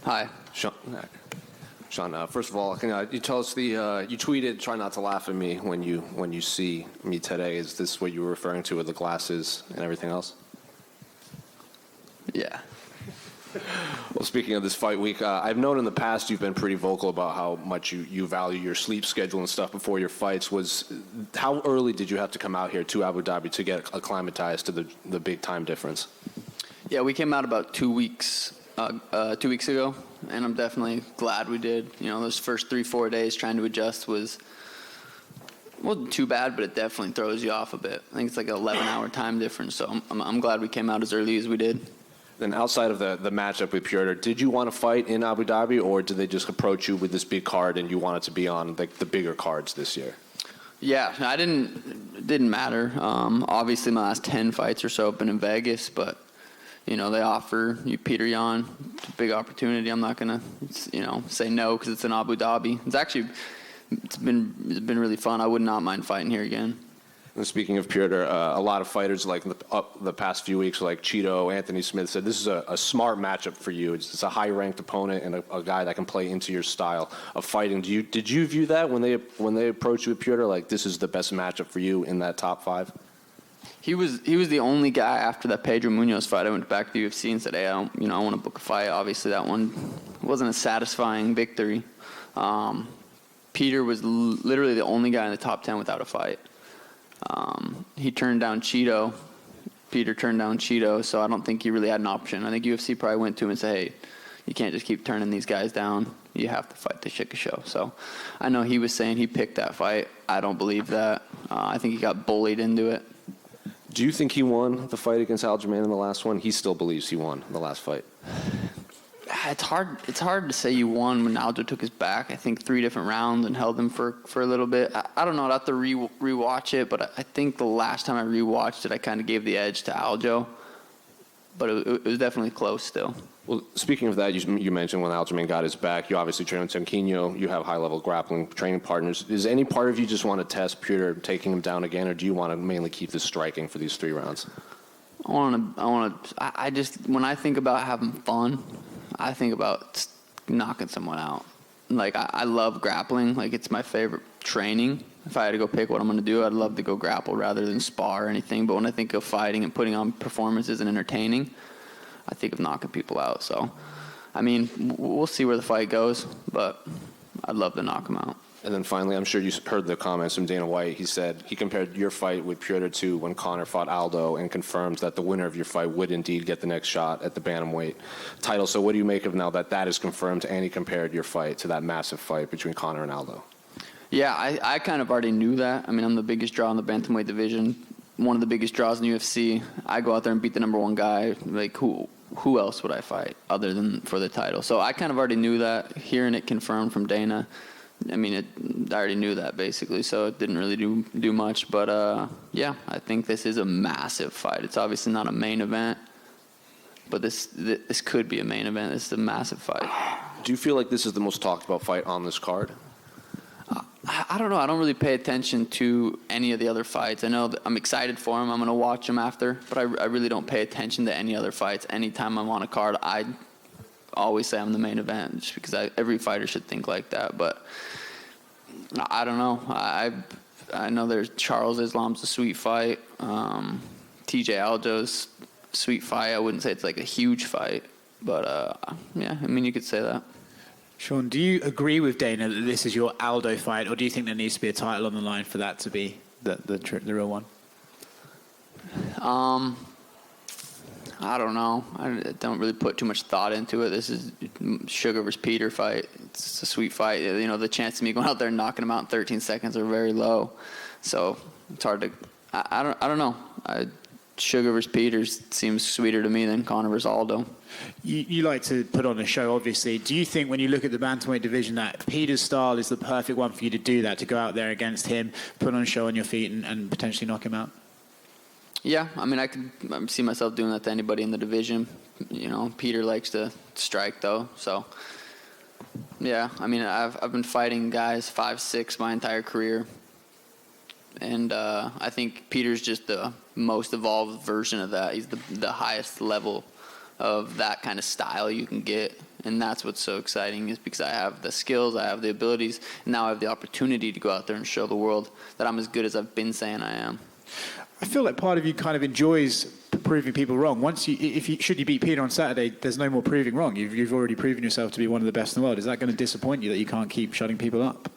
Hi. Sean, first of all, can you tell us you tweeted, "Try not to laugh at me when you see me today." Is this what you were referring to with the glasses and everything else? Yeah. Well, speaking of this fight week, I've known in the past you've been pretty vocal about how much you value your sleep schedule and stuff before your fights. How early did you have to come out here to Abu Dhabi to get acclimatized to the big time difference? Yeah, we came out about 2 weeks, 2 weeks ago, and I'm definitely glad we did. You know, those first 3-4 days trying to adjust wasn't too bad, but it definitely throws you off a bit. I think it's like an 11-hour time difference, so I'm glad we came out as early as we did. Then outside of the matchup with Petr, did you want to fight in Abu Dhabi, or did they just approach you with this big card and you wanted to be on the bigger cards this year? Yeah, it didn't matter. Obviously, my last 10 fights or so have been in Vegas, but you know, they offer you Petr Yan. It's a big opportunity. I'm not going to, say no because it's in Abu Dhabi. It's been really fun. I would not mind fighting here again. And speaking of Petr, a lot of fighters like the past few weeks, like Cheeto, Anthony Smith, said this is a smart matchup for you. It's a high-ranked opponent and a guy that can play into your style of fighting. Did you view that when they approached you with Petr, like this is the best matchup for you in that top 5? He was the only guy after that Pedro Munoz fight. I went back to the UFC and said, "Hey, I want to book a fight." Obviously, that one wasn't a satisfying victory. Petr was literally the only guy in the top 10 without a fight. He turned down Cheeto. Petr turned down Cheeto, so I don't think he really had an option. I think UFC probably went to him and said, "Hey, you can't just keep turning these guys down. You have to fight the Shikasho." So I know he was saying he picked that fight. I don't believe that. I think he got bullied into it. Do you think he won the fight against Aljamain in the last one? He still believes he won the last fight. It's hard to say you won when Aljo took his back. I think 3 different rounds and held him for a little bit. I don't know. I'd have to rewatch it, but I think the last time I rewatched it, I kind of gave the edge to Aljo. But it was definitely close still. Well, speaking of that, you mentioned when Aljamain got his back, you obviously train with Sanquinho. You have high-level grappling training partners. Is any part of you just want to test Petr taking him down again, or do you want to mainly keep this striking for these 3 rounds? I just, when I think about having fun, I think about knocking someone out. Like, I love grappling. Like, it's my favorite training. If I had to go pick what I'm going to do, I'd love to go grapple rather than spar or anything. But when I think of fighting and putting on performances and entertaining, I think of knocking people out. So, I mean, we'll see where the fight goes, but I'd love to knock him out. And then finally, I'm sure you heard the comments from Dana White. He said he compared your fight with Petr to when Conor fought Aldo and confirmed that the winner of your fight would indeed get the next shot at the bantamweight title. So what do you make of now that is confirmed and he compared your fight to that massive fight between Conor and Aldo? Yeah, I kind of already knew that. I mean, I'm the biggest draw in the bantamweight division, one of the biggest draws in the UFC. I go out there and beat the number 1 guy. Like, who else would I fight other than for the title? So I kind of already knew that. Hearing it confirmed from Dana, I mean, I already knew that basically, so it didn't really do much. But yeah, I think this is a massive fight. It's obviously not a main event, but this could be a main event. This is a massive fight. Do you feel like this is the most talked about fight on this card? I don't know. I don't really pay attention to any of the other fights. I know that I'm excited for them. I'm going to watch them after, but I really don't pay attention to any other fights. Anytime I'm on a card, I always say I'm the main event, just because every fighter should think like that. But I don't know. I know there's Charles Islam's a sweet fight. TJ Aldo's sweet fight. I wouldn't say it's like a huge fight, but yeah, I mean, you could say that. Sean, do you agree with Dana that this is your Aldo fight, or do you think there needs to be a title on the line for that to be the real one? I don't know. I don't really put too much thought into it. This is Sugar versus Petr fight. It's a sweet fight. You know, the chance of me going out there and knocking him out in 13 seconds are very low. So it's hard to. I don't know. Sugar versus Petr seems sweeter to me than Conor versus Aldo. You like to put on a show, obviously. Do you think when you look at the bantamweight division that Peter's style is the perfect one for you to do that, to go out there against him, put on a show on your feet and potentially knock him out? Yeah, I mean, I could see myself doing that to anybody in the division. You know, Petr likes to strike, though. So, yeah, I mean, I've been fighting guys 5'6" my entire career. And I think Peter's just the most evolved version of that. He's the highest level of that kind of style you can get. And that's what's so exciting, is because I have the skills, I have the abilities, and now I have the opportunity to go out there and show the world that I'm as good as I've been saying I am. I feel like part of you kind of enjoys proving people wrong. Should you beat Peter on Saturday, there's no more proving wrong. You've already proven yourself to be one of the best in the world. Is that going to disappoint you that you can't keep shutting people up?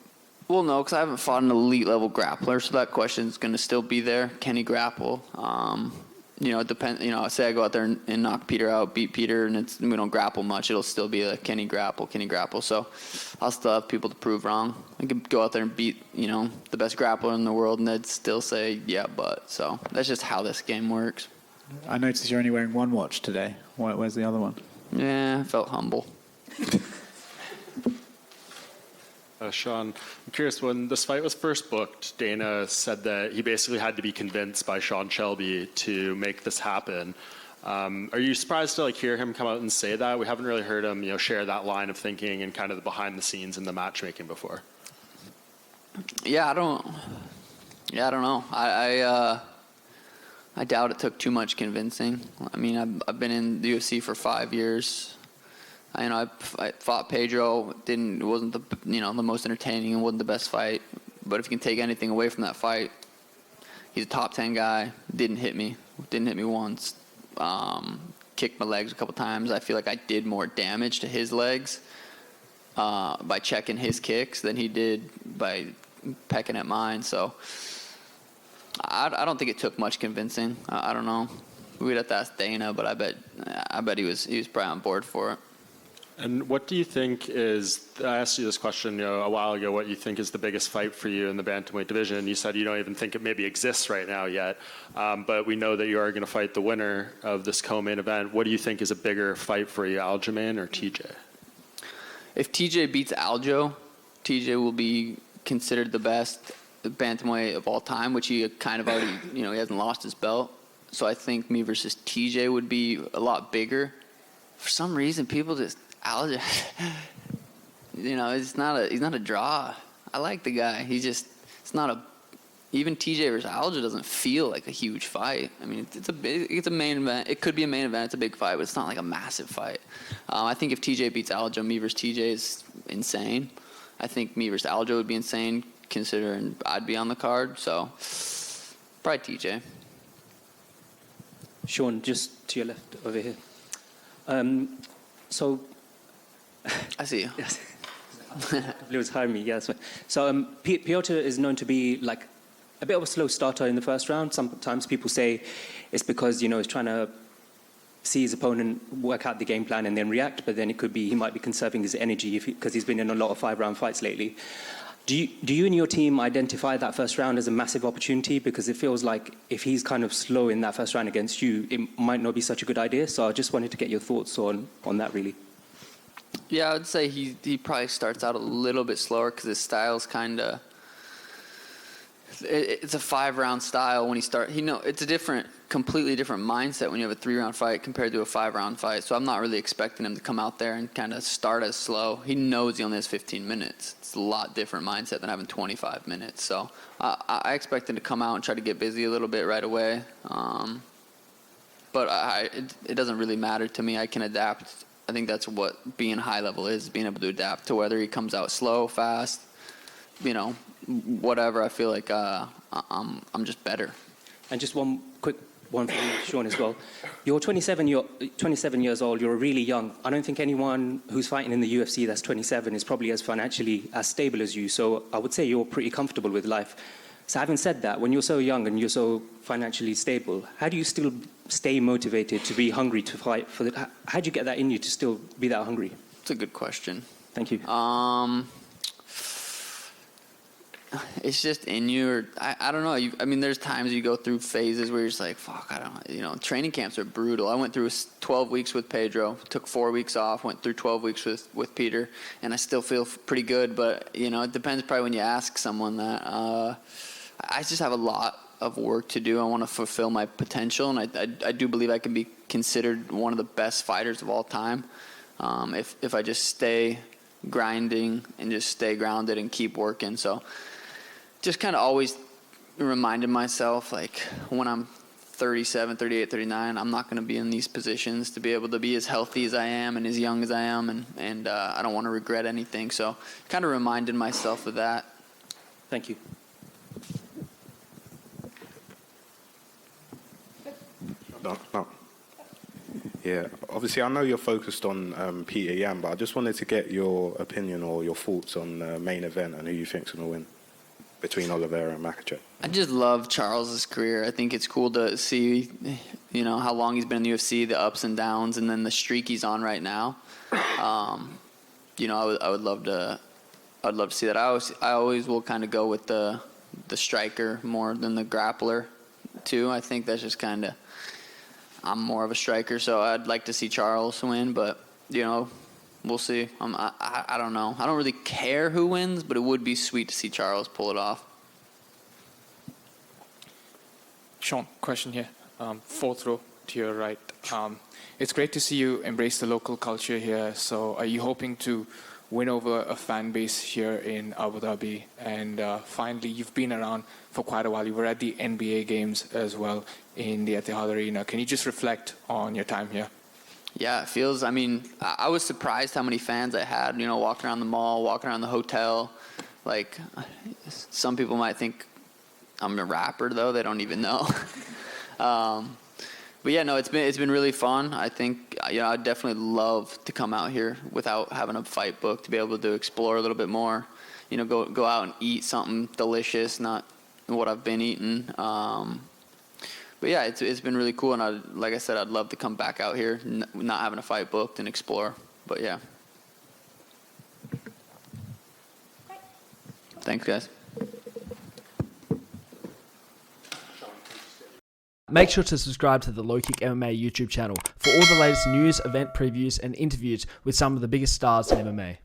Well, no, because I haven't fought an elite level grappler, so that question is going to still be there. Can he grapple? It depends. Say I go out there and knock Peter out, beat Peter, and we don't grapple much. It'll still be like, can he grapple? Can he grapple? So I'll still have people to prove wrong. I could go out there and beat, the best grappler in the world, and they'd still say, yeah, but. So that's just how this game works. I noticed you're only wearing one watch today. Where's the other one? Yeah, I felt humble. Sean, I'm curious, when this fight was first booked, Dana said that he basically had to be convinced by Sean Shelby to make this happen. Are you surprised to hear him come out and say that? We haven't really heard him, share that line of thinking and kind of the behind the scenes in the matchmaking before. Yeah, I don't know. I doubt it took too much convincing. I mean, I've been in the UFC for 5 years. I fought Pedro. It wasn't the most entertaining and wasn't the best fight. But if you can take anything away from that fight, he's a top 10 guy. Didn't hit me once. Kicked my legs a couple times. I feel like I did more damage to his legs by checking his kicks than he did by pecking at mine. So I don't think it took much convincing. I don't know. We'd have to ask Dana, but I bet he was probably on board for it. And what do you think I asked you this question a while ago, what you think is the biggest fight for you in the bantamweight division, and you said you don't even think it maybe exists right now yet, but we know that you are going to fight the winner of this co-main event. What do you think is a bigger fight for you, Aljamain or TJ? If TJ beats Aljo, TJ will be considered the best bantamweight of all time, which he kind of already, he hasn't lost his belt. So I think me versus TJ would be a lot bigger. For some reason, people just... Aljo, he's not a draw. I like the guy. Even TJ versus Aljo doesn't feel like a huge fight. I mean, it's a main event. It could be a main event. It's a big fight, but it's not like a massive fight. I think if TJ beats Aljo, me versus TJ is insane. I think me versus Aljo would be insane, considering I'd be on the card. So probably TJ. Sean, just to your left over here. I see you. Yes. It was behind me, yes. So Piotr is known to be like a bit of a slow starter in the first round. Sometimes people say it's because, he's trying to see his opponent work out the game plan and then react, but then it could be he might be conserving his energy because he's been in a lot of 5-round fights lately. Do you and your team identify that first round as a massive opportunity? Because it feels like if he's kind of slow in that first round against you, it might not be such a good idea. So I just wanted to get your thoughts on that, really. Yeah, I would say he probably starts out a little bit slower because his style's kind of... It's a 5-round style when he starts. It's a completely different mindset when you have a 3-round fight compared to a 5-round fight. So I'm not really expecting him to come out there and kind of start as slow. He knows he only has 15 minutes. It's a lot different mindset than having 25 minutes. So I expect him to come out and try to get busy a little bit right away. But it doesn't really matter to me. I can adapt. I think that's what being high level is, being able to adapt to whether he comes out slow, fast, whatever. I feel like I'm just better. And just one quick one for you, Sean, as well. You're 27 years old. You're really young. I don't think anyone who's fighting in the UFC that's 27 is probably as financially as stable as you. So I would say you're pretty comfortable with life. So having said that, when you're so young and you're so financially stable, how do you still stay motivated to be hungry to fight for the? How do you get that in you to still be that hungry? It's a good question. Thank you. It's just in you. I don't know. There's times you go through phases where you're just like, fuck, I don't. Training camps are brutal. I went through 12 weeks with Pedro, took 4 weeks off, went through 12 weeks with Peter, and I still feel pretty good. But it depends probably when you ask someone that. I just have a lot of work to do. I want to fulfill my potential, and I do believe I can be considered one of the best fighters of all time if I just stay grinding and just stay grounded and keep working. So just kind of always reminding myself, like, when I'm 37, 38, 39, I'm not going to be in these positions to be able to be as healthy as I am and as young as I am, and I don't want to regret anything. So kind of reminded myself of that. Thank you. No. Yeah, obviously I know you're focused on Petr Yan, but I just wanted to get your opinion or your thoughts on the main event and who you think's going to win between Oliveira and Makhachev. I just love Charles's career. I think it's cool to see, how long he's been in the UFC, the ups and downs, and then the streak he's on right now. I would love to see that. I always will kind of go with the striker more than the grappler too. I think that's just kind of, I'm more of a striker, so I'd like to see Charles win, but we'll see. I don't know. I don't really care who wins, but it would be sweet to see Charles pull it off. Sean, question here. Fourth row to your right. It's great to see you embrace the local culture here. So are you hoping to win over a fan base here in Abu Dhabi? And finally, you've been around for quite a while. You were at the NBA games as well in the Etihad Arena. Can you just reflect on your time here? Yeah, it feels, I was surprised how many fans I had, walking around the mall, walking around the hotel. Like, some people might think I'm a rapper, though. They don't even know. But yeah, no, it's been really fun. I think, I'd definitely love to come out here without having a fight book, to be able to explore a little bit more, go out and eat something delicious, not what I've been eating. But yeah, it's been really cool, and like I said, I'd love to come back out here, not having a fight booked, and explore. But yeah. Thanks, guys. Make sure to subscribe to the LowKick MMA YouTube channel for all the latest news, event previews, and interviews with some of the biggest stars in MMA.